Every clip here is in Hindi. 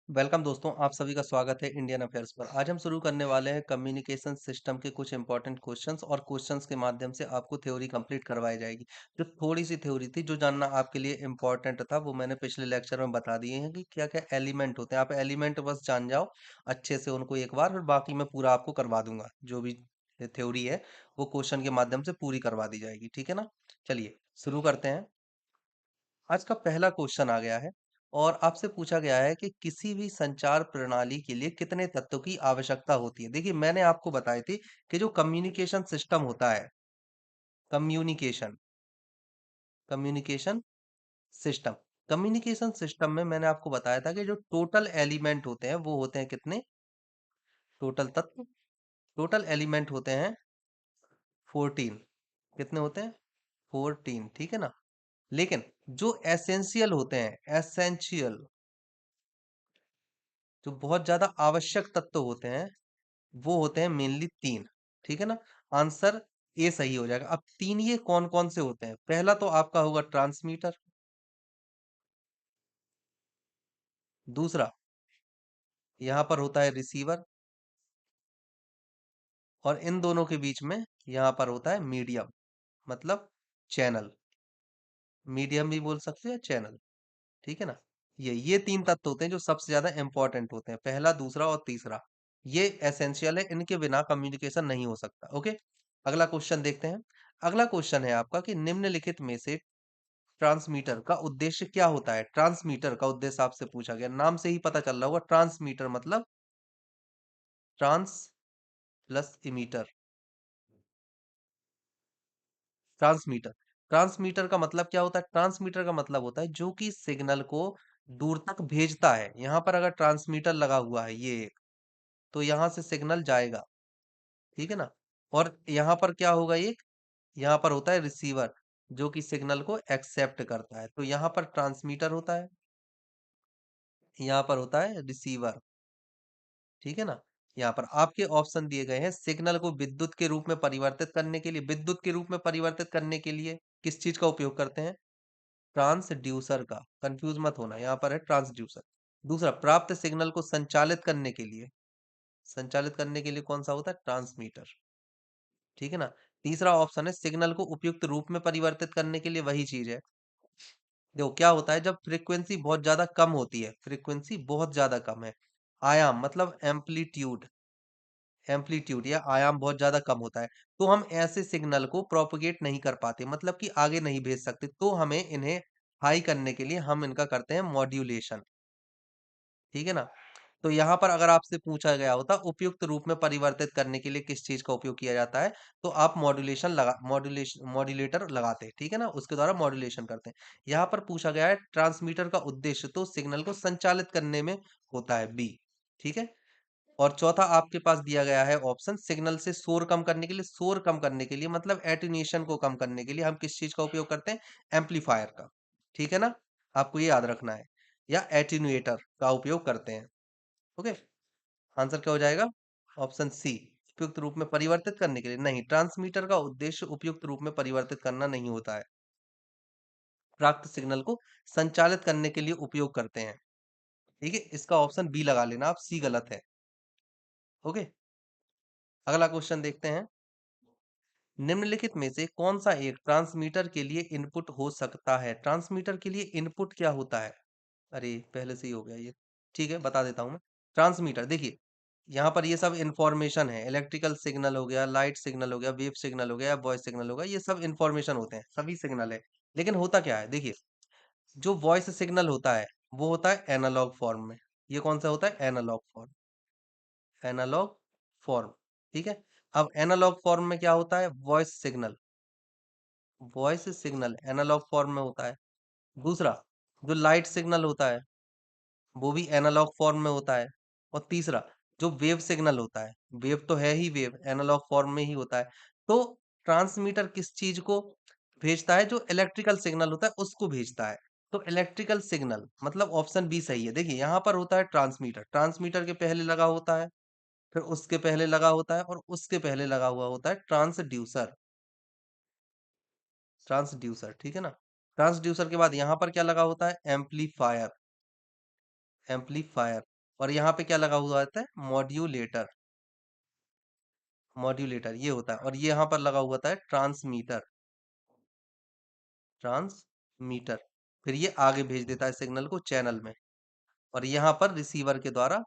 वेलकम दोस्तों, आप सभी का स्वागत है इंडियन अफेयर्स पर। आज हम शुरू करने वाले हैं कम्युनिकेशन सिस्टम के कुछ इंपॉर्टेंट क्वेश्चंस और क्वेश्चंस के माध्यम से आपको थ्योरी कंप्लीट करवाई जाएगी। जो थोड़ी सी थ्योरी थी, जो जानना आपके लिए इंपॉर्टेंट था, वो मैंने पिछले लेक्चर में बता दिए हैं कि क्या-क्या एलिमेंट होते हैं। आप एलिमेंट बस जान जाओ अच्छे से उनको एक बार, फिर बाकी मैं पूरा आपको करवा दूंगा। जो भी थ्योरी है वो क्वेश्चन के माध्यम से पूरी करवा दी जाएगी, ठीक है ना। चलिए शुरू करते हैं। आज का पहला क्वेश्चन आ गया है और आपसे पूछा गया है कि किसी भी संचार प्रणाली के लिए कितने तत्वों की आवश्यकता होती है। देखिए, मैंने आपको बताई थी कि जो कम्युनिकेशन सिस्टम होता है, communication communication system communication system में मैंने आपको बताया था कि जो टोटल एलिमेंट होते हैं वो होते हैं कितने। टोटल तत्व, टोटल एलिमेंट होते हैं 14। कितने होते हैं? 14, ठीक है ना। लेकिन जो एसेंशियल होते हैं, एसेंशियल, जो बहुत ज्यादा आवश्यक तत्व होते हैं, वो होते हैं मेनली तीन। ठीक है ना। आंसर ए सही हो जाएगा। अब तीन ये कौन कौन से होते हैं? पहला तो आपका होगा ट्रांसमीटर, दूसरा यहां पर होता है रिसीवर, और इन दोनों के बीच में यहां पर होता है मीडियम, मतलब चैनल। मीडियम भी बोल सकते हैं, चैनल, ठीक है ना। ये तीन तत्व होते हैं जो सबसे ज्यादा इंपॉर्टेंट होते हैं, पहला, दूसरा और तीसरा। ये एसेंशियल है, इनके बिना कम्युनिकेशन नहीं हो सकता। ओके, अगला क्वेश्चन देखते हैं। अगला क्वेश्चन है आपका कि निम्नलिखित में से ट्रांसमीटर का उद्देश्य क्या होता है? ट्रांसमीटर का उद्देश्य आपसे पूछा गया, नाम से ही पता चल रहा होगा। ट्रांसमीटर मतलब trans plus emitter, transmitter. Transmitter का मतलब क्या होता है? ट्रांसमीटर का मतलब होता है जो कि सिग्नल को दूर तक भेजता है। यहां पर अगर ट्रांसमीटर लगा हुआ है ये एक, तो यहां से सिग्नल जाएगा, ठीक है ना। और यहां पर क्या होगा? एक यहां पर होता है रिसीवर, जो कि सिग्नल को एक्सेप्ट करता है। तो यहां पर ट्रांसमीटर होता है, यहां पर होता है रिसीवर, ठीक है ना। यहाँ पर आपके ऑप्शन दिए गए हैं। सिग्नल को विद्युत के रूप में परिवर्तित करने के लिए, विद्युत के रूप में परिवर्तित करने के लिए किस चीज का उपयोग करते हैं? ट्रांसड्यूसर का। कंफ्यूज मत होना, यहाँ पर है ट्रांसड्यूसर। दूसरा, प्राप्त सिग्नल को संचालित करने के लिए, संचालित करने के लिए कौन सा होता है? ट्रांसमीटर, ठीक है ना। तीसरा ऑप्शन है सिग्नल को उपयुक्त रूप में परिवर्तित करने के लिए, वही चीज है। देखो क्या होता है, जब फ्रीक्वेंसी बहुत ज्यादा कम होती है, फ्रीक्वेंसी बहुत ज्यादा कम है, आयाम मतलब एम्पलीट्यूड, एम्पलीट्यूड या आयाम बहुत ज्यादा कम होता है, तो हम ऐसे सिग्नल को प्रोपगेट नहीं कर पाते, मतलब कि आगे नहीं भेज सकते। तो हमें इन्हें हाई करने के लिए हम इनका करते हैं मॉड्यूलेशन, ठीक है ना। तो यहाँ पर अगर आपसे पूछा गया होता उपयुक्त रूप में परिवर्तित करने के लिए किस चीज का उपयोग किया जाता है, तो आप मॉड्यूलेटर लगाते हैं, ठीक है ना, उसके द्वारा मॉड्यूलेशन करते हैं। यहाँ पर पूछा गया है ट्रांसमीटर का उद्देश्य तो सिग्नल को संचालित करने में होता है, बी, ठीक है। और चौथा आपके पास दिया गया है ऑप्शन सिग्नल से शोर कम करने के लिए। शोर कम करने के लिए मतलब एटेन्यूएशन को कम करने के लिए हम किस चीज का उपयोग करते हैं? एम्पलीफायर का, ठीक है ना। आपको ये याद रखना है, या एटेन्यूएटर का उपयोग करते हैं। ओके, आंसर क्या हो जाएगा? ऑप्शन सी, उपयुक्त रूप में परिवर्तित करने के लिए। नहीं, ट्रांसमीटर का उद्देश्य उपयुक्त रूप में परिवर्तित करना नहीं होता है, प्राप्त सिग्नल को संचालित करने के लिए उपयोग करते हैं, ठीक है। इसका ऑप्शन बी लगा लेना आप, सी गलत है। ओके, अगला क्वेश्चन देखते हैं। निम्नलिखित में से कौन सा एक ट्रांसमीटर के लिए इनपुट हो सकता है? ट्रांसमीटर के लिए इनपुट क्या होता है? अरे पहले से ही हो गया ये, ठीक है, बता देता हूं मैं। ट्रांसमीटर, देखिए यहाँ पर ये सब इंफॉर्मेशन है। इलेक्ट्रिकल सिग्नल हो गया, लाइट सिग्नल हो गया, वेव सिग्नल हो गया, वॉइस सिग्नल हो गया, ये सब इंफॉर्मेशन होते हैं, सभी सिग्नल है। लेकिन होता क्या है, देखिए, जो वॉइस सिग्नल होता है वो होता है एनालॉग फॉर्म में। ये कौन सा होता है? एनालॉग फॉर्म, एनालॉग फॉर्म, ठीक है। अब एनालॉग फॉर्म में क्या होता है? Voice signal, voice signal analog form में होता है। दूसरा, जो लाइट सिग्नल होता है वो भी एनालॉग फॉर्म में होता है। और तीसरा, जो वेव सिग्नल होता है, वेव तो है ही, वेव एनालॉग फॉर्म में ही होता है। तो ट्रांसमीटर किस चीज को भेजता है? जो इलेक्ट्रिकल सिग्नल होता है उसको भेजता है। तो इलेक्ट्रिकल सिग्नल मतलब ऑप्शन बी सही है। देखिए यहाँ पर होता है ट्रांसमीटर, ट्रांसमीटर के पहले लगा होता है, फिर उसके पहले लगा होता है, और उसके पहले लगा हुआ होता है ट्रांसड्यूसर, ट्रांसड्यूसर, ठीक है ना। ट्रांसड्यूसर के बाद यहाँ पर क्या लगा होता है? एम्पलीफायर, एम्पलीफायर, और यहाँ पे क्या लगा हुआ होता है, मॉड्यूलेटर। मॉड्यूलेटर ये होता है, और ये यहाँ पर लगा हुआ होता है ट्रांसमीटर। ट्रांसमीटर फिर ये आगे भेज देता है सिग्नल को चैनल में, और यहाँ पर रिसीवर के द्वारा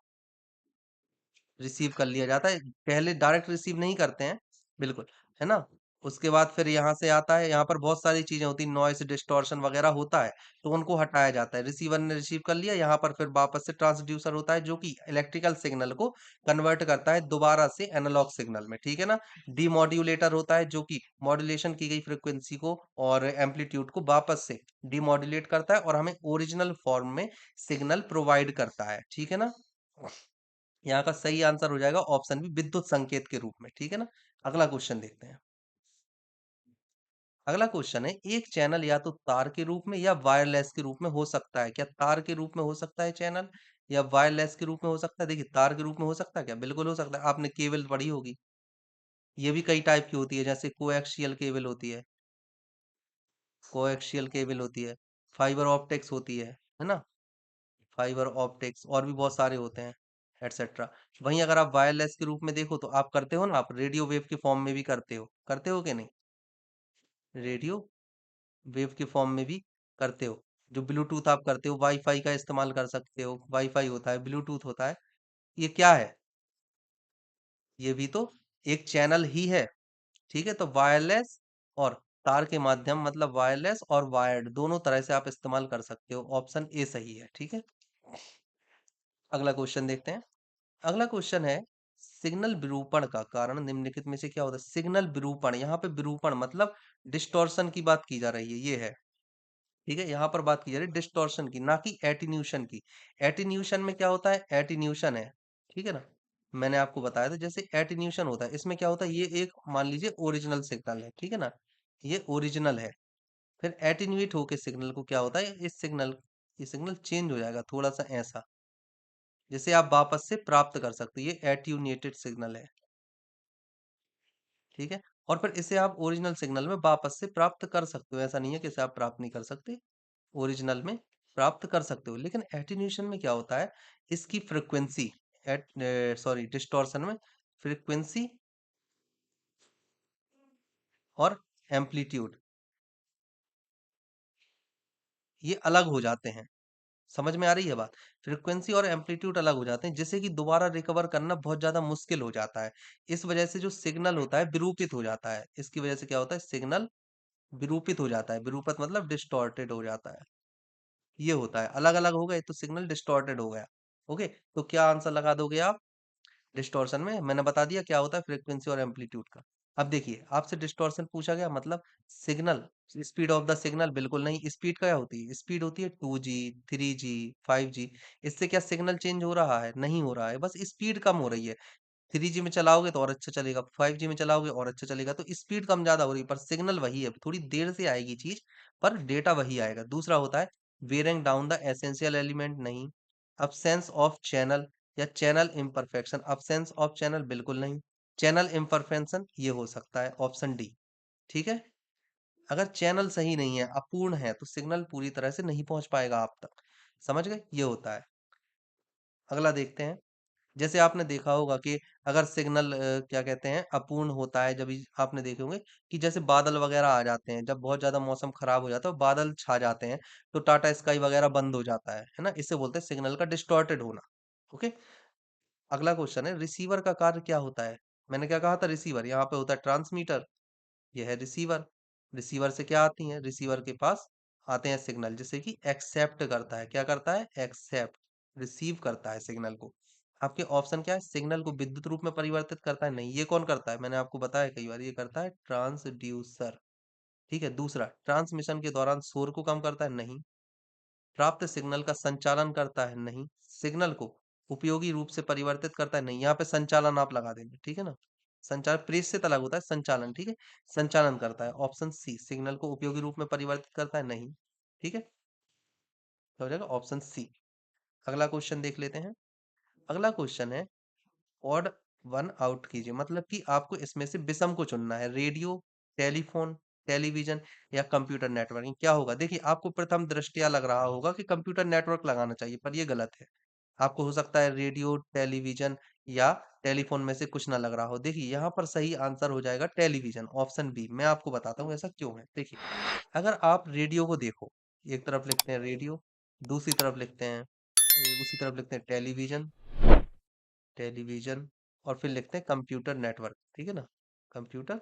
रिसीव कर लिया जाता है। पहले डायरेक्ट रिसीव नहीं करते हैं, बिल्कुल, है ना। उसके बाद फिर यहाँ से आता है, यहाँ पर बहुत सारी चीजें होती हैं, नॉइस डिस्टॉर्शन वगैरह होता है, तो उनको हटाया जाता है। रिसीवर ने रिसीव कर लिया, यहाँ पर फिर वापस से ट्रांसड्यूसर होता है जो कि इलेक्ट्रिकल सिग्नल को कन्वर्ट करता है दोबारा से एनालॉग सिग्नल में, ठीक है ना। डीमॉड्यूलेटर होता है जो कि मॉड्यूलेशन की गई फ्रिक्वेंसी को और एम्पलीट्यूड को वापस से डीमॉड्यूलेट करता है और हमें ओरिजिनल फॉर्म में सिग्नल प्रोवाइड करता है, ठीक है ना। यहाँ का सही आंसर हो जाएगा ऑप्शन बी, विद्युत संकेत के रूप में, ठीक है ना। अगला क्वेश्चन देखते हैं। अगला क्वेश्चन है, एक चैनल या तो तार के रूप में या वायरलेस के रूप में हो सकता है। क्या तार के रूप में हो सकता है चैनल, या वायरलेस के रूप में हो सकता है? देखिए, तार के रूप में हो सकता है क्या, बिल्कुल हो सकता है। आपने केबल पढ़ी होगी, ये भी कई टाइप की होती है, जैसे कोएक्सियल केबल होती है, कोएक्सियल केबल होती है, फाइबर ऑप्टिक्स होती है ना। फाइबर ऑप्टिक्स और भी बहुत सारे होते हैं, एटसेट्रा। वहीं अगर आप वायरलेस के रूप में देखो तो आप करते हो ना, आप रेडियो वेव के फॉर्म में भी करते हो कि नहीं? रेडियो वेव के फॉर्म में भी करते हो। जो ब्लूटूथ आप करते हो, वाईफाई का इस्तेमाल कर सकते हो, वाईफाई होता है, ब्लूटूथ होता है, ये क्या है? ये भी तो एक चैनल ही है, ठीक है। तो वायरलेस और तार के माध्यम, मतलब वायरलेस और वायर्ड दोनों तरह से आप इस्तेमाल कर सकते हो। ऑप्शन ए सही है, ठीक है। अगला क्वेश्चन देखते हैं। अगला क्वेश्चन है, सिग्नल विरूपण का कारण निम्नलिखित में से क्या होता है? सिग्नल विरूपण, यहाँ पे विरूपण मतलब डिस्टॉर्शन की बात की जा रही है, ये है, ठीक है। यहाँ पर बात की जा रही है डिस्टॉर्शन की, ना कि एटीन्यूशन की। एटीन्यूशन में क्या होता है, एटीन्यूशन है, ठीक है ना। मैंने आपको बताया था, जैसे एटीन्यूशन होता है, इसमें क्या होता है, ये एक मान लीजिए ओरिजिनल सिग्नल है, ठीक है ना, ये ओरिजिनल है। फिर एटीन्यूएट होके सिग्नल को क्या होता है, इस सिग्नल, ये सिग्नल चेंज हो जाएगा थोड़ा सा ऐसा, जिसे आप वापस से प्राप्त कर सकते हो, ये एट्यूनेटेड सिग्नल है, ठीक है। और फिर इसे आप ओरिजिनल सिग्नल में वापस से प्राप्त कर सकते हो, ऐसा नहीं है कि इसे आप प्राप्त नहीं कर सकते, ओरिजिनल में प्राप्त कर सकते हो। लेकिन एटीन्यूएशन में क्या होता है, इसकी फ्रीक्वेंसी, एट सॉरी डिस्टॉर्शन में फ्रीक्वेंसी और एम्पलीट्यूड ये अलग हो जाते हैं। समझ में आ रही है बात? फ्रीक्वेंसी और एम्पलीट्यूड अलग हो जाते हैं, जिससे कि दोबारा रिकवर करना बहुत ज्यादा मुश्किल हो जाता है। इस वजह से जो सिग्नल होता है विरूपित हो जाता है, इसकी वजह से क्या होता है, सिग्नल विरूपित हो जाता है। विरूपित मतलब डिस्टॉर्टेड हो जाता है, ये होता है। अलग अलग हो गए तो सिग्नल डिस्टॉर्टेड हो गया। ओके, तो क्या आंसर लगा दोगे आप? डिस्टॉर्शन में मैंने बता दिया क्या होता है, फ्रीक्वेंसी और एम्पलीट्यूड का। अब देखिए, आपसे डिस्टॉर्शन पूछा गया, मतलब signal, speed of the signal, बिल्कुल नहीं। स्पीड क्या होती है, स्पीड होती है 2G, 3G, 5G। इससे क्या सिग्नल चेंज हो रहा है? नहीं हो रहा है, बस स्पीड कम हो रही है। 3G में चलाओगे तो और अच्छा चलेगा, 5G में चलाओगे और अच्छा चलेगा, तो स्पीड कम ज्यादा हो रही है, पर सिग्नल वही है, थोड़ी देर से आएगी चीज, पर डेटा वही आएगा। दूसरा होता है wearing down the essential element, नहीं। अब्सेंस ऑफ चैनल या channel imperfection, absence of channel, बिल्कुल नहीं। चैनल इम्परफेक्शन ये हो सकता है, ऑप्शन डी, ठीक है। अगर चैनल सही नहीं है, अपूर्ण है, तो सिग्नल पूरी तरह से नहीं पहुंच पाएगा आप तक। समझ गए, ये होता है। अगला देखते हैं। जैसे आपने देखा होगा कि अगर सिग्नल क्या कहते हैं, अपूर्ण होता है, जब आपने देखे होंगे कि जैसे बादल वगैरह आ जाते हैं, जब बहुत ज्यादा मौसम खराब हो जाता है, बादल छा जाते हैं, तो टाटा स्काई वगैरह बंद हो जाता है ना। इसे बोलते हैं सिग्नल का डिस्टॉर्टेड होना। ओके। अगला क्वेश्चन है, रिसीवर का कार्य क्या होता है? मैंने क्या कहा था, रिसीवर यहाँ पे होता है ट्रांसमीटर, यह है रिसीवर। रिसीवर से क्या आती है, रिसीवर के पास आते हैं सिग्नल, जिसे कि एक्सेप्ट करता है। क्या करता है, एक्सेप्ट, रिसीव करता है सिग्नल को। आपके ऑप्शन क्या है, सिग्नल को विद्युत रूप में परिवर्तित करता है, नहीं। ये कौन करता है, मैंने आपको बताया कई बार, ये करता है ट्रांसड्यूसर, ठीक है। दूसरा, ट्रांसमिशन के दौरान शोर को कम करता है, नहीं। प्राप्त सिग्नल का संचालन करता है, नहीं। सिग्नल को उपयोगी रूप से परिवर्तित करता है, नहीं। यहाँ पे संचालन आप लगा देंगे, ठीक है ना। संचार प्रेषित अलग होता है, संचालन, ठीक है। संचालन करता है, ऑप्शन सी, सिग्नल को उपयोगी रूप में परिवर्तित करता है, नहीं। ठीक है, तो हो जाएगा ऑप्शन सी। अगला क्वेश्चन देख लेते हैं। अगला क्वेश्चन है, ऑड वन आउट कीजिए, मतलब कि आपको इसमें से विषम को चुनना है। रेडियो, टेलीफोन, टेलीविजन या कंप्यूटर नेटवर्किंग, क्या होगा? देखिए, आपको प्रथम दृष्टया लग रहा होगा कि कंप्यूटर नेटवर्क लगाना चाहिए, पर ये गलत है। आपको हो सकता है रेडियो, टेलीविजन या टेलीफोन में से कुछ ना लग रहा हो। देखिए यहाँ पर सही आंसर हो जाएगा टेलीविजन, ऑप्शन बी। मैं आपको बताता हूँ ऐसा क्यों है। देखिए अगर आप रेडियो को देखो, एक तरफ लिखते हैं रेडियो, दूसरी तरफ लिखते हैं उसी तरफ लिखते हैं टेलीविजन, टेलीविजन, और फिर लिखते हैं कंप्यूटर नेटवर्क, ठीक है ना, कंप्यूटर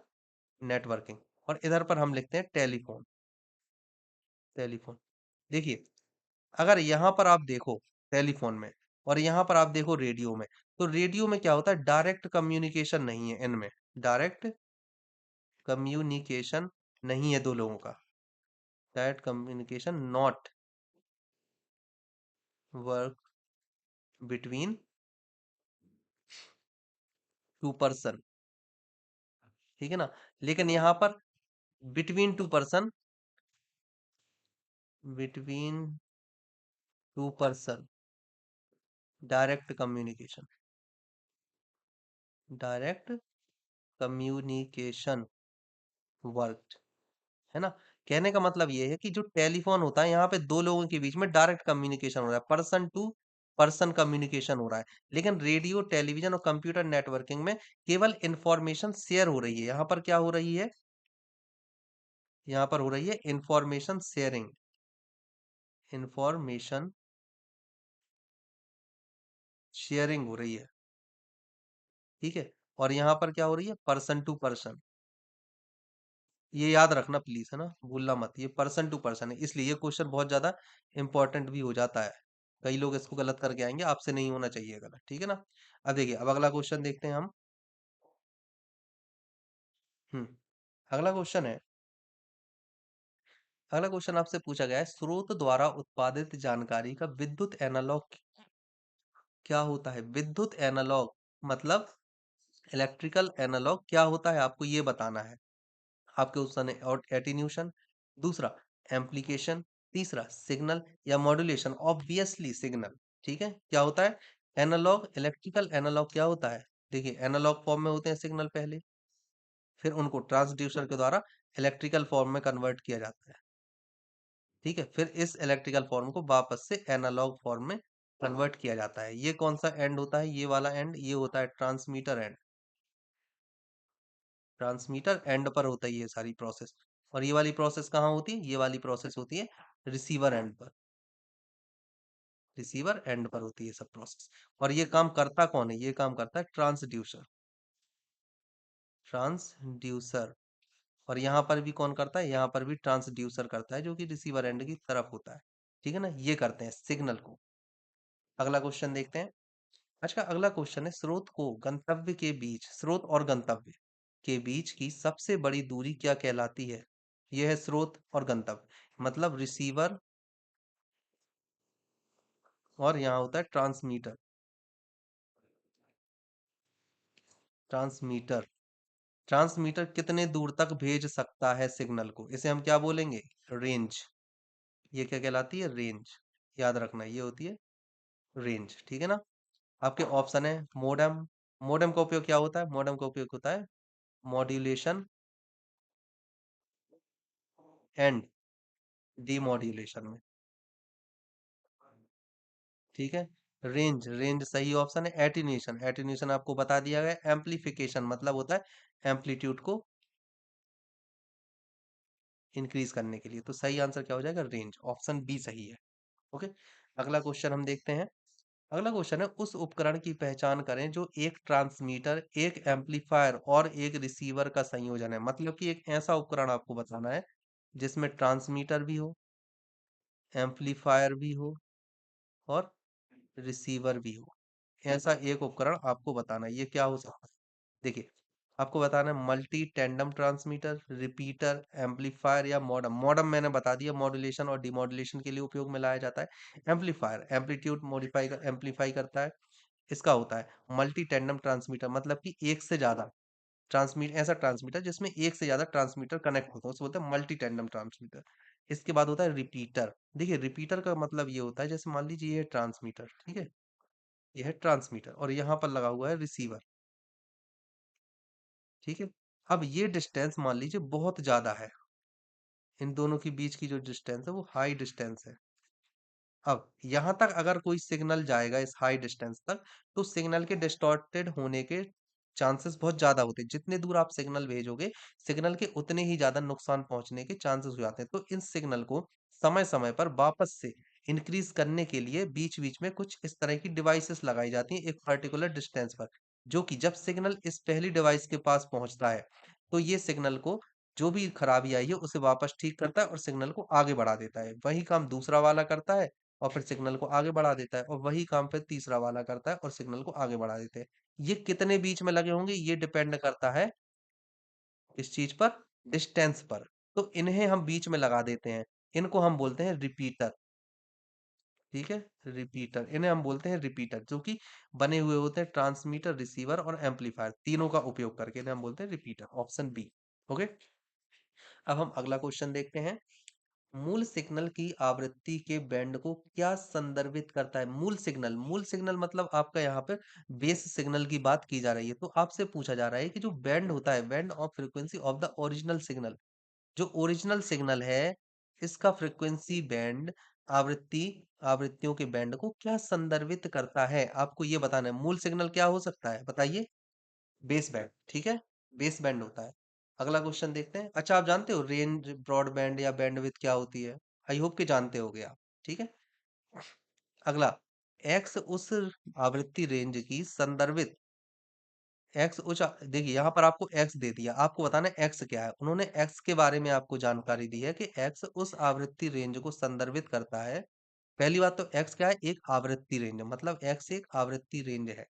नेटवर्किंग। और इधर पर हम लिखते हैं टेलीफोन, टेलीफोन। देखिए अगर यहाँ पर आप देखो टेलीफोन में, और यहाँ पर आप देखो रेडियो में, तो रेडियो में क्या होता है, डायरेक्ट कम्युनिकेशन नहीं है इनमें, डायरेक्ट कम्युनिकेशन नहीं है दो लोगों का, direct communication not work between two person, ठीक है ना। लेकिन यहाँ पर between two person, between two person direct communication, direct communication work, है ना। कहने का मतलब ये है कि जो टेलीफोन होता है यहाँ पे दो लोगों के बीच में डायरेक्ट कम्युनिकेशन हो रहा है, पर्सन टू पर्सन कम्युनिकेशन हो रहा है। लेकिन रेडियो, टेलीविजन और कंप्यूटर नेटवर्किंग में केवल इंफॉर्मेशन शेयर हो रही है। यहाँ पर क्या हो रही है, यहाँ पर हो रही है इंफॉर्मेशन शेयरिंग, इंफॉर्मेशन शेयरिंग हो रही है, ठीक है। और यहाँ पर क्या हो रही है, पर्सन टू पर्सन। ये याद रखना प्लीज, है ना, भूलना मत, ये पर्सन टू पर्सन है, इसलिए ये क्वेश्चन बहुत ज्यादा इंपॉर्टेंट भी हो जाता है। कई लोग इसको गलत करके आएंगे, आपसे नहीं होना चाहिए गलत, ठीक है ना। अब देखिए अब अगला क्वेश्चन देखते हैं हम। हम्म अगला क्वेश्चन है, अगला क्वेश्चन आपसे पूछा गया है, स्रोत द्वारा उत्पादित जानकारी का विद्युत एनालॉग क्या होता है। विद्युत एनालॉग मतलब इलेक्ट्रिकल एनालॉग क्या होता है, आपको ये बताना है। आपके ऑप्शन है और एटीन्यूशन, दूसरा एम्प्लीकेशन, तीसरा सिग्नल या मॉड्यूलेशन। ऑब्वियसली सिग्नल, ठीक है। क्या होता है एनालॉग, इलेक्ट्रिकल एनालॉग क्या होता है। देखिए एनालॉग फॉर्म में होते हैं सिग्नल पहले, फिर उनको ट्रांसड्यूसर के द्वारा इलेक्ट्रिकल फॉर्म में कन्वर्ट किया जाता है, ठीक है। फिर इस इलेक्ट्रिकल फॉर्म को वापस से एनालॉग फॉर्म में कन्वर्ट किया जाता है। ये कौन सा एंड होता है, ये वाला एंड, ये होता है ट्रांसमीटर एंड, ट्रांसमीटर एंड पर होता है ये सारी प्रोसेस। और ये वाली प्रोसेस कहाँ होती है, ये वाली प्रोसेस होती है रिसीवर एंड पर, रिसीवर एंड पर होती है सब प्रोसेस। और ये काम करता कौन है, ये काम करता है ट्रांसड्यूसर, ट्रांसड्यूसर। और यहाँ पर भी कौन करता है, यहाँ पर भी ट्रांसड्यूसर करता है, जो कि रिसीवर एंड की तरफ होता है, ठीक है ना। ये करते हैं सिग्नल को। अगला क्वेश्चन देखते हैं। आज का अगला क्वेश्चन है, स्रोत को गंतव्य के बीच, स्रोत और गंतव्य के बीच की सबसे बड़ी दूरी क्या कहलाती है। यह है स्रोत और गंतव्य, मतलब रिसीवर और यहाँ होता है ट्रांसमीटर, ट्रांसमीटर, ट्रांसमीटर कितने दूर तक भेज सकता है सिग्नल को, इसे हम क्या बोलेंगे, रेंज। ये क्या कहलाती है, रेंज। याद रखना ये होती है रेंज, ठीक है ना। आपके ऑप्शन है मोडेम, मोडेम का उपयोग क्या होता है, मोडेम का उपयोग होता है मॉड्यूलेशन एंड डीमॉड्यूलेशन में, ठीक है। रेंज, रेंज सही ऑप्शन है। एटीन्यूएशन, एटीन्यूएशन आपको बता दिया गया। एम्पलीफिकेशन मतलब होता है एम्पलीट्यूड को इंक्रीज करने के लिए। तो सही आंसर क्या हो जाएगा, रेंज, ऑप्शन बी सही है। ओके, अगला क्वेश्चन हम देखते हैं। अगला क्वेश्चन है, उस उपकरण की पहचान करें जो एक ट्रांसमीटर, एक एम्पलीफायर और एक रिसीवर का संयोजन है। मतलब कि एक ऐसा उपकरण आपको बताना है जिसमें ट्रांसमीटर भी हो, एम्पलीफायर भी हो और रिसीवर भी हो। ऐसा एक उपकरण आपको बताना है, ये क्या हो सकता है। देखिए आपको बताना है multi tandem transmitter, repeater, amplifier या मॉडम। मॉडम मैंने बता दिया, मॉड्यूलेशन और डिमॉड्यूलेशन के लिए उपयोग में लाया जाता है। एम्पलीफायर एम्पलीट्यूड मॉडिफाई एम्पलीफाई करता है। इसका होता है मल्टी टेंडम ट्रांसमीटर, मतलब कि एक से ज्यादा ट्रांसमीट, ऐसा ट्रांसमीटर जिसमें एक से ज्यादा ट्रांसमीटर कनेक्ट होता है उसे बोलते हैं मल्टी टेंडम ट्रांसमीटर। इसके बाद होता है रिपीटर। देखिए रिपीटर का मतलब ये होता है, जैसे मान लीजिए ये है ट्रांसमीटर, ठीक है, ये है ट्रांसमीटर और यहाँ पर लगा हुआ है रिसीवर, ठीक है। अब ये डिस्टेंस मान लीजिए बहुत ज्यादा है, इन दोनों के बीच की जो डिस्टेंस है वो हाई डिस्टेंस है, अब यहाँ तक अगर कोई सिग्नल जाएगा इस हाई डिस्टेंस तक, तो सिग्नल के डिस्टॉर्टेड होने के चांसेस बहुत ज्यादा होते हैं। जितने दूर आप सिग्नल भेजोगे, सिग्नल के उतने ही ज्यादा नुकसान पहुंचने के चांसेस हो जाते हैं। तो इन सिग्नल को समय समय पर वापस से इंक्रीज करने के लिए बीच बीच में कुछ इस तरह की डिवाइसेस लगाई जाती हैं एक पर्टिकुलर डिस्टेंस पर, जो कि जब सिग्नल इस पहली डिवाइस के पास पहुंचता है, तो ये सिग्नल को जो भी खराबी आई है उसे वापस ठीक करता है और सिग्नल को आगे बढ़ा देता है। वही काम दूसरा वाला करता है और फिर सिग्नल को आगे बढ़ा देता है, और वही काम फिर तीसरा वाला करता है और सिग्नल को आगे बढ़ा देते हैं। ये कितने बीच में लगे होंगे ये डिपेंड करता है इस चीज पर, डिस्टेंस पर। तो इन्हें हम बीच में लगा देते हैं, इनको हम बोलते हैं रिपीटर। ठीक है, रिपीटर, इन्हें हम बोलते हैं रिपीटर, जो कि बने हुए होते हैं ट्रांसमीटर, रिसीवर और एम्पलीफायर, तीनों का उपयोग करके इन्हें हम बोलते हैं रिपीटर। Option B. ओके, अब हम अगला क्वेश्चन देखते हैं। मूल सिग्नल की आवृत्ति के बैंड को क्या संदर्भित करता है? मूल सिग्नल, मूल सिग्नल मतलब आपका यहाँ पे बेस सिग्नल की बात की जा रही है। तो आपसे पूछा जा रहा है कि जो बैंड होता है, band of frequency of the original signal, जो ओरिजिनल सिग्नल है, इसका फ्रीक्वेंसी बैंड, आवृत्ति, आवृत्तियों के बैंड को क्या संदर्भित करता है? आपको ये बताना है। मूल सिग्नल क्या हो सकता है बताइए? Base band. ठीक है, बेस बैंड होता है। अगला क्वेश्चन देखते हैं। अच्छा, आप जानते हो रेंज, ब्रॉडबैंड या बैंडविड्थ क्या होती है? आई होप कि जानते होगे आप। ठीक है, अगला, एक्स उस आवृत्ति रेंज की संदर्भित, एक्स उस देखिए यहाँ पर आपको एक्स दे दिया, आपको बताना है एक्स क्या है। उन्होंने एक्स के बारे में आपको जानकारी दी है कि एक्स उस आवृत्ति रेंज को संदर्भित करता है। पहली बात तो एक्स क्या है? एक आवृत्ति रेंज, मतलब एक्स एक आवृत्ति रेंज है,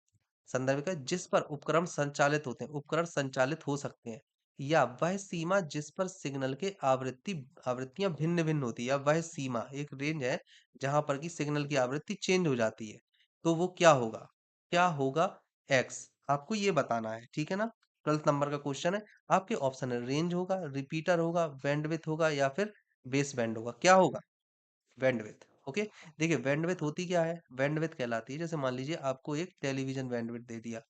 संदर्भित है जिस पर उपकरण संचालित होते हैं, उपकरण संचालित हो सकते हैं, या वह सीमा जिस पर सिग्नल के आवृत्तियां भिन्न भिन्न होती है, या वह सीमा एक रेंज है जहां पर की सिग्नल की आवृत्ति चेंज हो जाती है। तो वो क्या होगा? क्या होगा? एक्स। आपको ये बताना है, ठीक है ना? 12th नंबर का क्वेश्चन है। आपके ऑप्शन है, रेंज होगा, रिपीटर होगा, बैंडविथ होगा, या फिर बेस बैंड होगा। क्या होगा? बैंडविथ। ओके, देखिए बैंडविथ होती क्या है? बैंडविथ कहलाती है, जैसे मान लीजिए आपको एक टेलीविजन बैंडविथ दे दिया,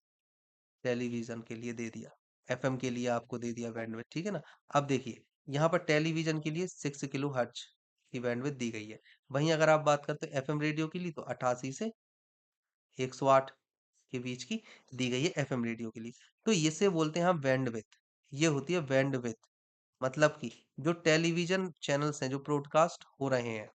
टेलीविजन के लिए दे दिया, एफएम के लिए आपको दे दिया बैंडविथ, ठीक है ना? अब देखिए यहाँ पर टेलीविजन के लिए 6 किलो हर्ट्ज की बैंडविथ दी गई है। वहीं अगर आप बात करते हैं एफएम रेडियो के लिए, तो 88 से 108 के बीच की दी गई है एफएम रेडियो के लिए। तो इसे बोलते हैं हम बैंडविथ। ये होती है बैंडविथ, मतलब कि जो टेलीविजन चैनल्स हैं जो ब्रॉडकास्ट हो रहे हैं,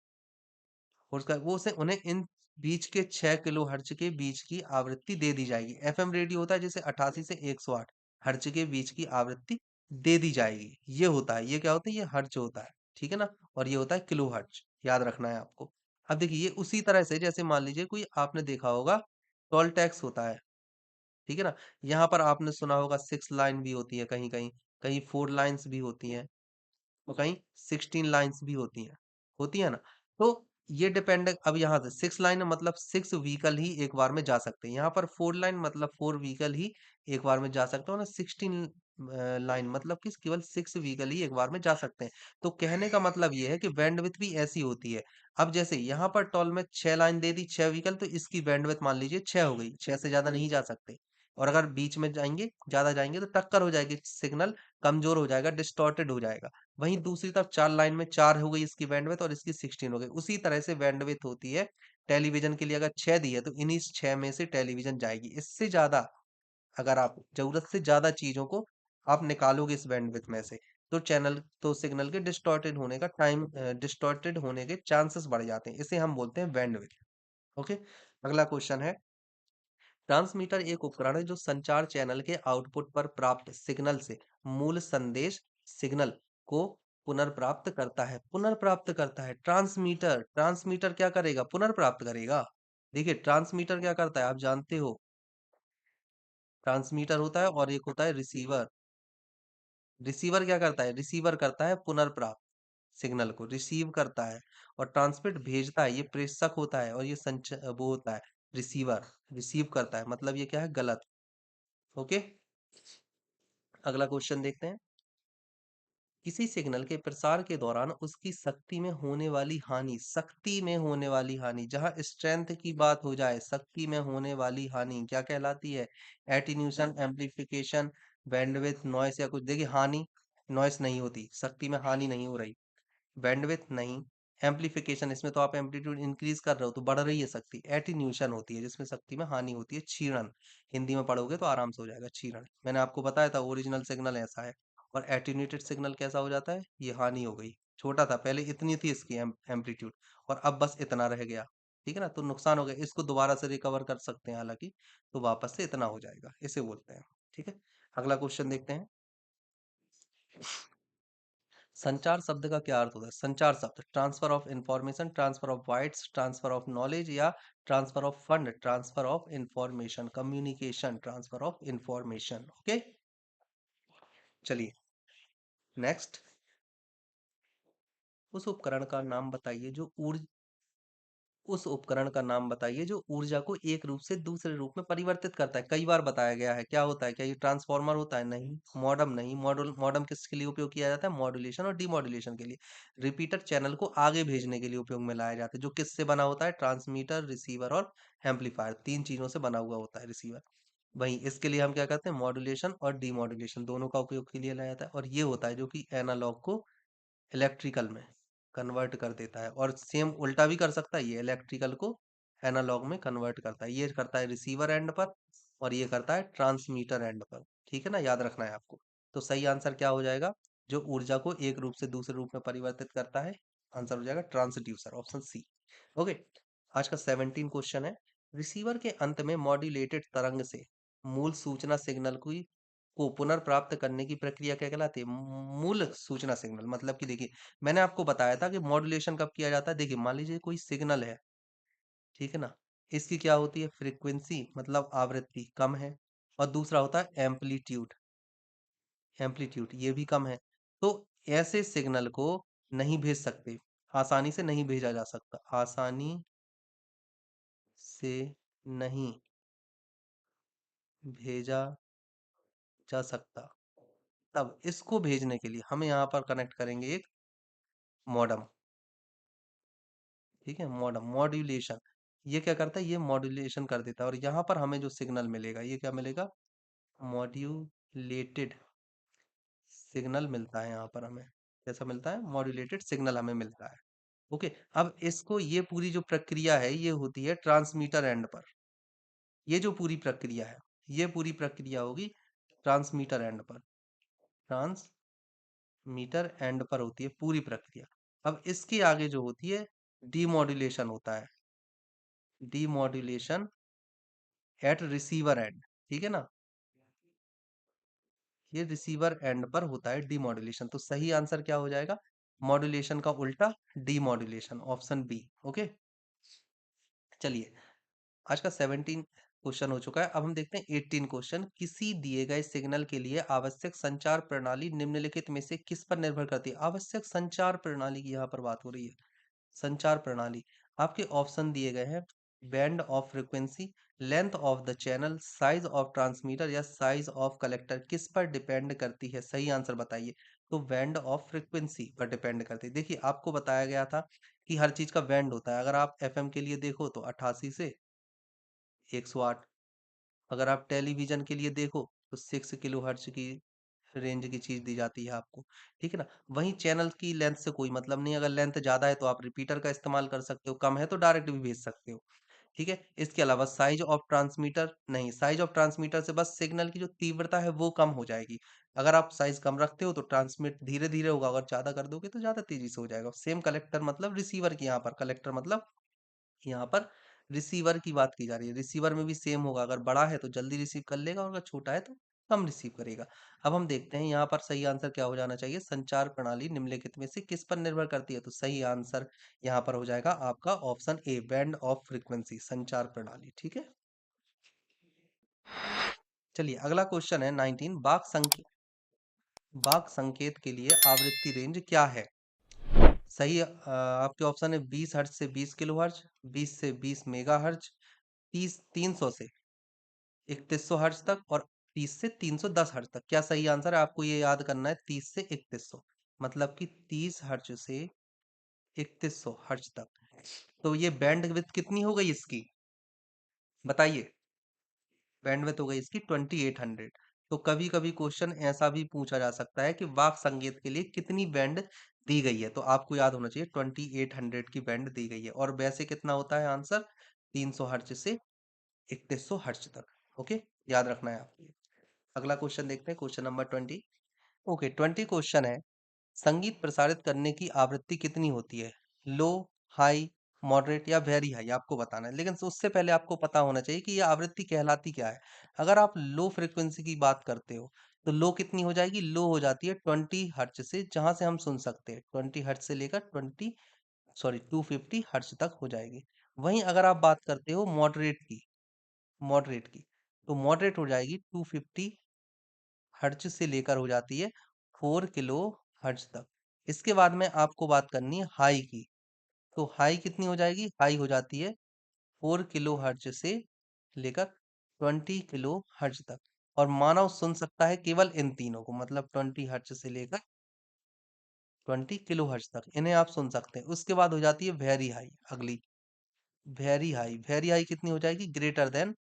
और उसका वो उसे उन्हें इन बीच के 6 किलो हर्ट्ज के बीच की आवृत्ति दे दी जाएगी। एफएम रेडियो होता है जैसे 88 से 108 हर्ट्ज के बीच की आवृत्ति दे दी जाएगी। ये होता है, ये क्या होता है? ये हर्ट्ज होता है, ठीक है ना? और ये होता है किलो हर्ट्ज, याद रखना है आपको। अब देखिए ये उसी तरह से, जैसे मान लीजिए कोई आपने देखा होगा टोल टैक्स होता है, ठीक है ना? यहाँ पर आपने सुना होगा 6 लाइन भी होती है, कहीं कहीं, कहीं 4 लाइन्स भी होती हैं, तो कहीं 16 लाइन्स भी होती है ना? तो ये डिपेंड, अब यहाँ से 6 लाइन मतलब 6 व्हीकल ही एक बार में जा सकते हैं। यहाँ पर 4 लाइन मतलब 4 व्हीकल ही एक बार में जा सकते हो ना। 16 लाइन मतलब कि केवल 6 व्हीकल ही एक बार में जा सकते हैं। तो कहने का मतलब ये है कि बैंडविथ भी ऐसी होती है। अब जैसे यहाँ पर टोल में 6 लाइन दे दी, 6 व्हीकल, तो इसकी बैंडविथ मान लीजिए 6 हो गई, 6 से ज्यादा नहीं जा सकते। और अगर बीच में जाएंगे, ज्यादा जाएंगे, तो टक्कर हो जाएगी, सिग्नल कमजोर हो जाएगा, डिस्टॉर्टेड हो जाएगा। वहीं दूसरी तरफ 4 लाइन में 4 हो गई इसकी बैंडविड्थ और इसकी 16 हो गई। उसी तरह से बैंडविड्थ होती है टेलीविजन के लिए। अगर 6 दी है तो इन्हीं 6 में से टेलीविजन जाएगी। इससे ज्यादा अगर आप जरूरत से ज्यादा चीजों को आप निकालोगे इस बैंडविड्थ में से, तो चैनल, तो सिग्नल के डिस्टॉर्टेड होने का टाइम, डिस्टॉर्टेड होने के चांसेस बढ़ जाते हैं। इसे हम बोलते हैं बैंडविड्थ। ओके, अगला क्वेश्चन है। ट्रांसमीटर एक उपकरण है जो संचार चैनल के आउटपुट पर प्राप्त सिग्नल से मूल संदेश, सिग्नल को पुनर्प्राप्त करता है। पुनर्प्राप्त करता है ट्रांसमीटर। ट्रांसमीटर क्या करेगा? पुनर्प्राप्त करेगा। देखिए ट्रांसमीटर क्या करता है आप जानते हो, ट्रांसमीटर होता है और एक होता है रिसीवर। रिसीवर क्या करता है? रिसीवर करता है पुनर्प्राप्त, सिग्नल को रिसीव करता है, और ट्रांसमिट भेजता है, ये प्रेषक होता है, और ये वो होता है रिसीवर, रिसीव करता है, मतलब ये क्या है? गलत। ओके, अगला क्वेश्चन देखते हैं। किसी सिग्नल के प्रसार के दौरान उसकी शक्ति में होने वाली हानि, शक्ति में होने वाली हानि, जहां स्ट्रेंथ की बात हो जाए, शक्ति में होने वाली हानि क्या कहलाती है? एटीन्यूएशन, एम्पलीफिकेशन, बैंडविड्थ, नॉइस, या कुछ। देखिए हानि, नॉइस नहीं होती, शक्ति में हानि नहीं हो रही, बैंडविड्थ नहीं, एम्पलीफिकेशन, इसमें तो आप एम्पलीट्यूड इंक्रीज कर रहे हो तो बढ़ रही है शक्ति। एटीन्यूएशन होती है जिसमें शक्ति में हानि होती है, क्षीणन। हिंदी में पढ़ोगे तो आराम से हो जाएगा, क्षीणन। मैंने आपको बताया था ओरिजिनल सिग्नल ऐसा है, और एटीन्यूएटेड सिग्नल कैसा हो जाता है, ये हानि हो गई। छोटा था पहले, इतनी थी इसकी एम्पलीट्यूड, और अब बस इतना रह गया। ठीक है ना, तो नुकसान हो गया। इसको दोबारा से रिकवर कर सकते हैं हालांकि, तो वापस से इतना हो जाएगा, इसे बोलते हैं। ठीक है, अगला क्वेश्चन देखते हैं। संचार शब्द का क्या अर्थ होता है? संचार शब्द transfer of information, transfer of bytes, transfer of knowledge, या transfer of fund, transfer of information, communication, transfer of information. Okay, चलिए नेक्स्ट। उस उपकरण का नाम बताइए जो ऊर्जा उस उपकरण का नाम बताइए जो ऊर्जा को एक रूप से दूसरे रूप में परिवर्तित करता है। कई बार बताया गया है, क्या होता है? क्या ये ट्रांसफॉर्मर होता है? नहीं। मॉडम नहीं। मॉडम किसके लिए उपयोग किया जाता है? मॉड्यूलेशन और डीमॉड्यूलेशन के लिए। रिपीटर चैनल को आगे भेजने के लिए उपयोग में लाया जाता है, जो किससे बना होता है? ट्रांसमीटर, रिसीवर और एम्पलीफायर, तीन चीजों से बना हुआ होता है रिसीवर। वहीं इसके लिए हम क्या करते हैं? मॉड्यूलेशन और डीमॉड्यूलेशन दोनों का उपयोग के लिए लाया जाता है। और ये होता है जो कि एनालॉग को इलेक्ट्रिकल में कन्वर्ट कर देता है, और सेम उल्टा भी कर सकता है, ये इलेक्ट्रिकल को एनालॉग में कन्वर्ट करता है। ये करता है रिसीवर एंड पर, और ये करता है ट्रांसमीटर एंड पर। ठीक है ना, याद रखना है आपको। तो सही आंसर क्या हो जाएगा? जो ऊर्जा को एक रूप से दूसरे रूप में परिवर्तित करता है, आंसर हो जाएगा ट्रांसड्यूसर, ऑप्शन सी। ओके, आज का 17 क्वेश्चन है। रिसीवर के अंत में मॉड्यूलेटेड तरंग से मूल सूचना सिग्नल को पुनर्प्राप्त करने की प्रक्रिया क्या कहलाती है? मूल सूचना सिग्नल मतलब कि देखिए, मैंने आपको बताया था कि मॉड्यूलेशन कब किया जाता है। देखिए, मान लीजिए कोई सिग्नल है, ठीक है ना, इसकी क्या होती है? फ्रीक्वेंसी मतलब आवृत्ति कम है, और दूसरा होता है एम्पलीट्यूड। एम्पलीट्यूड ये भी कम है, तो ऐसे सिग्नल को नहीं भेज सकते, आसानी से नहीं भेजा जा सकता, आसानी से नहीं भेजा जा सकता। तब इसको भेजने के लिए हम यहाँ पर कनेक्ट करेंगे एक मॉडम। ठीक है, मॉडम मॉड्यूलेशन, ये क्या करता है? ये मॉड्यूलेशन कर देता है, और यहाँ पर हमें जो सिग्नल मिलेगा, ये क्या मिलेगा? मॉड्यूलेटेड सिग्नल मिलता है यहाँ पर हमें। कैसा मिलता है? मॉड्यूलेटेड सिग्नल हमें मिलता है। ओके, अब इसको, ये पूरी जो प्रक्रिया है ये होती है ट्रांसमीटर एंड पर। ये जो पूरी प्रक्रिया है, ये पूरी प्रक्रिया होगी ट्रांसमीटर एंड पर। ट्रांसमीटर एंड पर होती है पूरी प्रक्रिया। अब इसके आगे जो होती है, डीमॉड्यूलेशन होता है। Demodulation at receiver end. ठीक है ना, ये रिसीवर एंड पर होता है डीमॉड्यूलेशन। तो सही आंसर क्या हो जाएगा? मॉड्यूलेशन का उल्टा डीमॉड्यूलेशन, ऑप्शन बी। ओके, चलिए आज का 17 क्वेश्चन हो चुका है। अब हम देखते हैं 18 क्वेश्चन। किसी दिए गए सिग्नल के लिए आवश्यक संचार प्रणाली निम्नलिखित में से किस पर निर्भर करती है? आवश्यक संचार प्रणाली की यहाँ पर बात हो रही है। संचार प्रणाली, आपके ऑप्शन दिए गए हैं। Band of frequency, length of the channel, size of transmitter, या साइज ऑफ कलेक्टर, किस पर डिपेंड करती है? सही आंसर बताइए। तो बैंड ऑफ फ्रीक्वेंसी पर डिपेंड करती है। देखिए, आपको बताया गया था कि हर चीज का बैंड होता है। अगर आप एफएम के लिए देखो तो 88 से 108, अगर आप टेलीविजन के लिए देखो तो 6 किलो हर्ट्ज की रेंज की चीज दी जाती है आपको। ठीक है ना, वहीं चैनल की लेंथ से कोई मतलब नहीं। अगर लेंथ ज्यादा है तो आप रिपीटर का इस्तेमाल कर सकते हो, कम है तो डायरेक्ट भी भेज सकते हो। ठीक है, इसके अलावा साइज ऑफ ट्रांसमीटर नहीं, साइज ऑफ ट्रांसमीटर से बस सिग्नल की जो तीव्रता है वो कम हो जाएगी। अगर आप साइज कम रखते हो तो ट्रांसमिट धीरे धीरे होगा, अगर ज्यादा कर दोगे तो ज्यादा तेजी से हो जाएगा। सेम कलेक्टर मतलब रिसीवर की, यहाँ पर कलेक्टर मतलब यहाँ पर रिसीवर की बात की जा रही है। रिसीवर में भी सेम होगा, अगर बड़ा है तो जल्दी रिसीव कर लेगा, और अगर छोटा है तो कम रिसीव करेगा। अब हम देखते हैं यहाँ पर सही आंसर क्या हो जाना चाहिए। संचार प्रणाली निम्नलिखित में से किस पर निर्भर करती है? तो सही आंसर यहाँ पर हो जाएगा आपका option A, band of frequency, संचार प्रणाली। ठीक है, चलिए अगला क्वेश्चन है 19। बाक संकेत के लिए आवृत्ति रेंज क्या है? सही आपके ऑप्शन है 20 हर्ट्ज से 20 किलो हर्ट्ज, 20 से 20 मेगा हर्ट्ज, 300 से 3100 हर्ट्ज तक, और 30 से 310 हर्ट्ज तक। क्या सही आंसर है? आपको ये याद करना है, 30 से 3100, मतलब कि 30 हर्ट्ज से 3100 हर्ट्ज तक। तो ये बैंड विड्थ कितनी हो गई इसकी, बताइए? बैंडविड्थ हो गई इसकी 2800। तो कभी कभी क्वेश्चन ऐसा भी पूछा जा सकता है कि वाक संगीत के लिए कितनी बैंड दी गई है, तो आपको याद होना चाहिए 2800 की बैंड दी गई है। और वैसे कितना होता है आंसर? 300 हर्ट्ज से 3100 हर्ट्ज तक। ओके, याद रखना है आपको। अगला क्वेश्चन देखते हैं, क्वेश्चन नंबर 20। ओके, 20 क्वेश्चन है, संगीत प्रसारित करने की आवृत्ति कितनी होती है? लो, हाई, मॉडरेट या वेरी हाई, आपको बताना है। लेकिन उससे पहले आपको पता होना चाहिए कि ये आवृत्ति कहलाती क्या है। अगर आप लो फ्रिक्वेंसी की बात करते हो, तो लो कितनी हो जाएगी? लो हो जाती है 20 हर्ट्ज से, जहां से हम सुन सकते हैं 20 हर्ट्ज से लेकर 250 हर्ट्ज तक हो जाएगी। वहीं अगर आप बात करते हो मॉडरेट की, तो मॉडरेट हो जाएगी 250 हर्ट्ज से लेकर हो जाती है 4 किलो हर्ट्ज तक। इसके बाद में आपको बात करनी है हाई की, तो हाई कितनी हो जाएगी? हाई हो जाती है 4 किलो हर्ट्ज से लेकर 20 किलो हर्ट्ज तक। और मानव सुन सकता है केवल इन तीनों को, मतलब 20 हर्ट्ज से लेकर 20 किलो हर्ट्ज तक इन्हें आप सुन सकते हैं। उसके बाद हो जाती है वेरी हाई, अगली वेरी हाई कितनी हो जाएगी? Greater than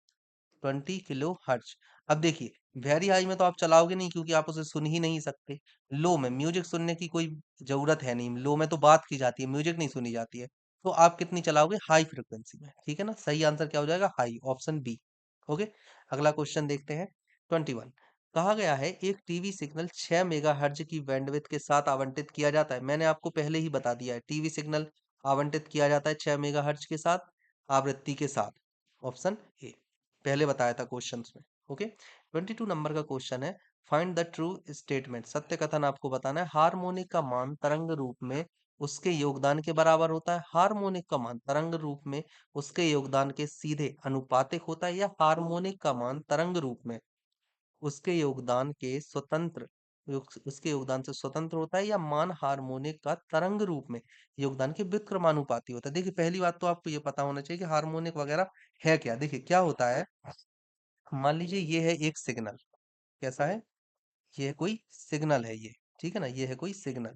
20 kilo hertz. अब देखिए, वेरी हाई में तो आप चलाओगे नहीं, क्योंकि आप उसे सुन ही नहीं सकते। लो में म्यूजिक सुनने की कोई जरूरत है नहीं, लो में तो बात की जाती है, म्यूजिक नहीं सुनी जाती है। तो आप कितनी चलाओगे? हाई फ्रिक्वेंसी में, ठीक है ना। सही आंसर क्या हो जाएगा? High, option B. ओके, अगला क्वेश्चन देखते हैं, 21। कहा गया है एक टीवी सिग्नल 6 मेगाहर्ट्ज की बैंडविड्थ के साथ आवंटित किया जाता है। मैंने आपको पहले ही बता दिया है, टीवी सिग्नल आवंटित किया जाता है 6 मेगाहर्ट्ज के साथ, आवृत्ति के साथ, ऑप्शन ए। पहले बताया था क्वेश्चंस में। ओके, 22 नंबर का क्वेश्चन है, फाइंड द ट्रू स्टेटमेंट। सत्य कथन आपको बताना है। हार्मोनिक का मान तरंग रूप में उसके योगदान के बराबर होता है। हार्मोनिक का मान तरंग रूप में उसके योगदान के सीधे अनुपातिक होता है, या हार्मोनिक का मान तरंग रूप में उसके योगदान के स्वतंत्र उसके योगदान से स्वतंत्र होता है, या मान हार्मोनिक का तरंग रूप में योगदान के व्युत्क्रमानुपाती होता है। देखिए, पहली बात तो आपको ये पता होना चाहिए कि हार्मोनिक वगैरह है क्या। देखिए क्या होता है, मान लीजिए ये है एक सिग्नल, कैसा है? ये है कोई सिग्नल है ये, ठीक है ना, ये है कोई सिग्नल,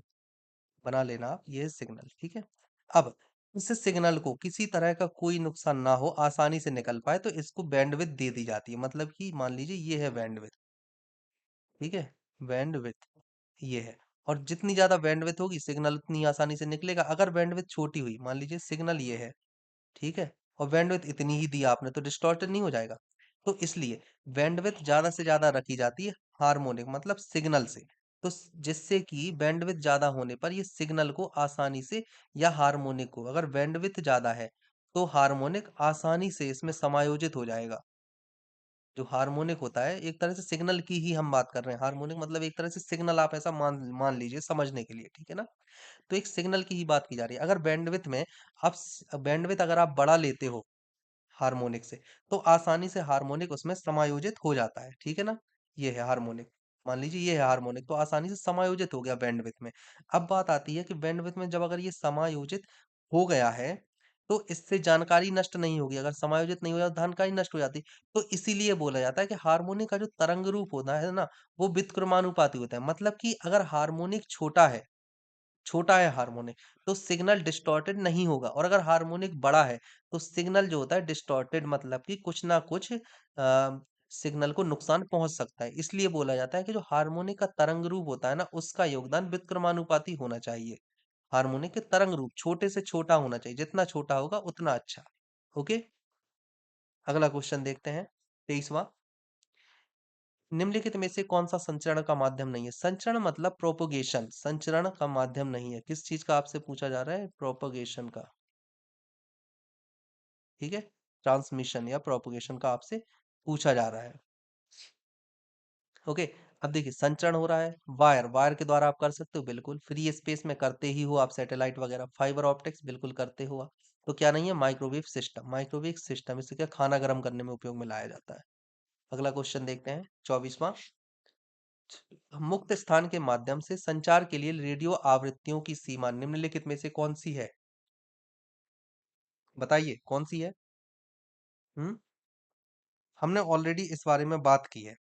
बना लेना आप, ये है सिग्नल, ठीक है। अब इस सिग्नल को किसी तरह का कोई नुकसान ना हो, आसानी से निकल पाए, तो इसको बैंडविड्थ दे दी जाती है। मतलब कि मान लीजिए ये है बैंडविड्थ, ठीक है, बैंडविड्थ ये है। और जितनी ज्यादा बैंडविड्थ होगी, सिग्नल उतनी आसानी से निकलेगा। अगर बैंडविड्थ छोटी हुई, मान लीजिए सिग्नल ये है, ठीक है, और बैंडविड्थ इतनी ही दी आपने, तो डिस्टॉर्टेड नहीं हो जाएगा। तो इसलिए बैंडविड्थ ज्यादा से ज्यादा रखी जाती है हार्मोनिक, मतलब सिग्नल से। तो जिससे कि बैंडविड्थ ज्यादा होने पर ये सिग्नल को आसानी से, या हार्मोनिक को, अगर बैंडविड्थ ज्यादा है तो हार्मोनिक आसानी से इसमें समायोजित हो जाएगा। जो हार्मोनिक होता है, एक तरह से सिग्नल की ही हम बात कर रहे हैं। हार्मोनिक मतलब एक तरह से सिग्नल, आप ऐसा मान मान लीजिए समझने के लिए, ठीक है ना। तो एक सिग्नल की ही बात की जा रही है। अगर बैंडविड्थ में आप बैंडविड्थ अगर आप बड़ा लेते हो हार्मोनिक से, तो आसानी से हार्मोनिक उसमें समायोजित हो जाता है, ठीक है ना। ये है हार्मोनिक, मान लीजिए ये है हार्मोनिक, तो आसानी से समायोजित हो गया बैंडविड्थ में। अब बात आती है कि बैंडविड्थ में जब अगर ये समायोजित हो गया है, तो इससे जानकारी नष्ट नहीं होगी। अगर समायोजित नहीं हो जाता, जानकारी नष्ट हो जाती। तो इसीलिए बोला जाता है कि हार्मोनिक का जो तरंग रूप होता है ना, वो व्युत्क्रमानुपाती होता है। मतलब कि अगर हार्मोनिक छोटा है हार्मोनिक, तो सिग्नल डिस्टॉर्टेड नहीं होगा। और अगर हार्मोनिक बड़ा है, तो सिग्नल जो होता है डिस्टॉर्टेड, मतलब कि कुछ ना कुछ सिग्नल को नुकसान पहुंच सकता है। इसलिए बोला जाता है कि जो हार्मोनिक का तरंग रूप होता है ना, उसका योगदान व्युत्क्रमानुपाती होना चाहिए। हार्मोनिक के तरंग रूप छोटे से छोटा होना चाहिए, जितना छोटा होगा उतना अच्छा। ओके, अगला क्वेश्चन देखते हैं, 23वां। निम्नलिखित में से कौन सा संचरण का माध्यम नहीं है? संचरण मतलब प्रोपोगेशन, संचरण का माध्यम नहीं है। किस चीज का आपसे पूछा जा रहा है? प्रोपोगेशन का, ठीक है, ट्रांसमिशन या प्रोपोगेशन का आपसे पूछा जा रहा है। ओके, अब देखिए संचरण हो रहा है, वायर वायर के द्वारा आप कर सकते हो, बिल्कुल फ्री स्पेस में करते ही हो आप, सैटेलाइट वगैरह, फाइबर ऑप्टिक्स बिल्कुल करते हो आप। तो क्या नहीं है? माइक्रोवेव सिस्टम, माइक्रोवेव सिस्टम इसे क्या खाना गर्म करने में उपयोग में लाया जाता है। अगला क्वेश्चन देखते हैं, 24वां। मुक्त स्थान के माध्यम से संचार के लिए रेडियो आवृत्तियों की सीमा निम्नलिखित में से कौन सी है? बताइए कौन सी है? हम्म, हमने ऑलरेडी इस बारे में बात की है।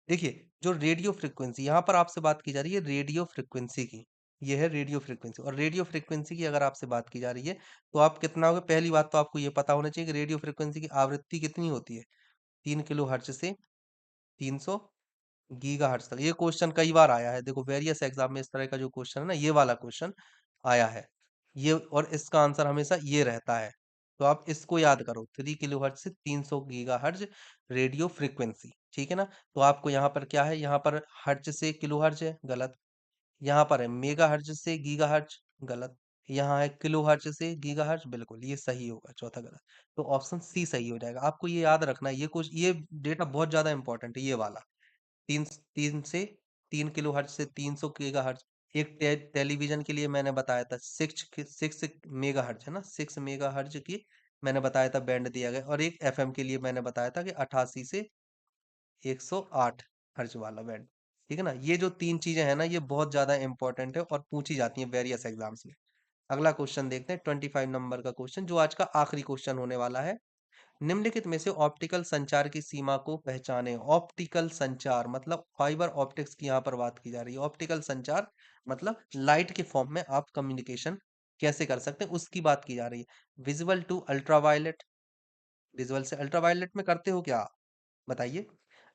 देखिए, जो रेडियो फ्रिक्वेंसी यहाँ पर आपसे बात की जा रही है, रेडियो फ्रिक्वेंसी की, ये है रेडियो फ्रिक्वेंसी। और रेडियो फ्रिक्वेंसी की अगर आपसे बात की जा रही है, तो आप कितना होगा? पहली बात तो आपको ये पता होना चाहिए कि रेडियो फ्रिक्वेंसी की आवृत्ति कितनी होती है, 3 किलो हर्ट्ज से 300 गीगाहर्ट्ज तक। ये क्वेश्चन कई बार आया है, देखो वेरियस एग्जाम में इस तरह का जो क्वेश्चन है ना, ये वाला क्वेश्चन आया है। ये और इसका आंसर हमेशा ये रहता है। तो आप इसको याद करो, 3 किलोहर्ट्ज से 300 गीगाहर्ट्ज रेडियो फ्रीक्वेंसी, ठीक है ना। तो आपको यहाँ पर क्या है, यहाँ पर हर्ट्ज से किलोहर्ट्ज है, गलत। यहाँ पर है मेगाहर्ट्ज से गीगाहर्ट्ज, गलत। यहाँ है किलोहर्ट्ज से गीगाहर्ट्ज, बिल्कुल ये सही होगा, चौथा गलत। तो ऑप्शन सी सही हो जाएगा। आपको ये याद रखना है, ये कुछ ये डेटा बहुत ज्यादा इंपॉर्टेंट है, ये वाला। तीन तीन से 3 किलोहर्ट्ज से 300 गीगाहर्ट्ज। एक टेलीविजन के लिए मैंने बताया था 6 मेगाहर्ट्ज है ना, 6 मेगाहर्ट्ज की मैंने बताया था बैंड दिया गया। और एक एफएम के लिए मैंने बताया था कि 88 से 108 हर्ट्ज वाला बैंड, ठीक है ना। ये जो तीन चीजें हैं ना, ये बहुत ज्यादा इंपॉर्टेंट है और पूछी जाती हैं वेरियस एग्जाम्स में। अगला क्वेश्चन देखते हैं, 25 नंबर का क्वेश्चन, जो आज का आखिरी क्वेश्चन होने वाला है। निम्नलिखित में से ऑप्टिकल संचार की सीमा को पहचाने। ऑप्टिकल संचार मतलब फाइबर ऑप्टिक्स की यहाँ पर बात की जा रही है। ऑप्टिकल संचार मतलब लाइट के फॉर्म में आप कम्युनिकेशन कैसे कर सकते हैं, उसकी बात की जा रही है। विजुअल टू अल्ट्रावायलेट, विजुअल से अल्ट्रावायलेट में करते हो क्या आप? बताइए।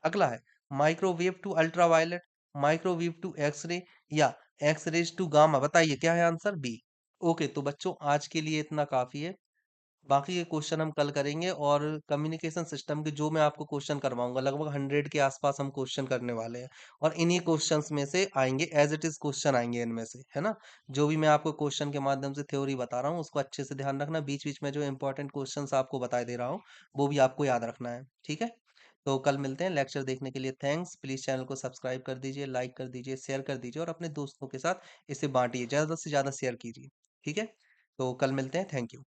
अगला है microwave to ultraviolet, microwave to X-ray, या एक्सरेज टू गामा। बताइए क्या है आंसर? बी। ओके, तो बच्चों आज के लिए इतना काफी है। बाकी के क्वेश्चन हम कल करेंगे। और कम्युनिकेशन सिस्टम के जो मैं आपको क्वेश्चन करवाऊंगा, लगभग 100 के आसपास हम क्वेश्चन करने वाले हैं। और इन्हीं क्वेश्चंस में से आएंगे, एज इट इज क्वेश्चन आएंगे इनमें से, है ना। जो भी मैं आपको क्वेश्चन के माध्यम से थ्योरी बता रहा हूँ, उसको अच्छे से ध्यान रखना। बीच बीच में जो इंपॉर्टेंट क्वेश्चंस आपको बता दे रहा हूँ, वो भी आपको याद रखना है, ठीक है। तो कल मिलते हैं। लेक्चर देखने के लिए थैंक्स। प्लीज चैनल को सब्सक्राइब कर दीजिए, लाइक कर दीजिए, शेयर कर दीजिए, और अपने दोस्तों के साथ इसे बांटिए, ज्यादा से ज्यादा शेयर कीजिए, ठीक है। तो कल मिलते हैं, थैंक यू।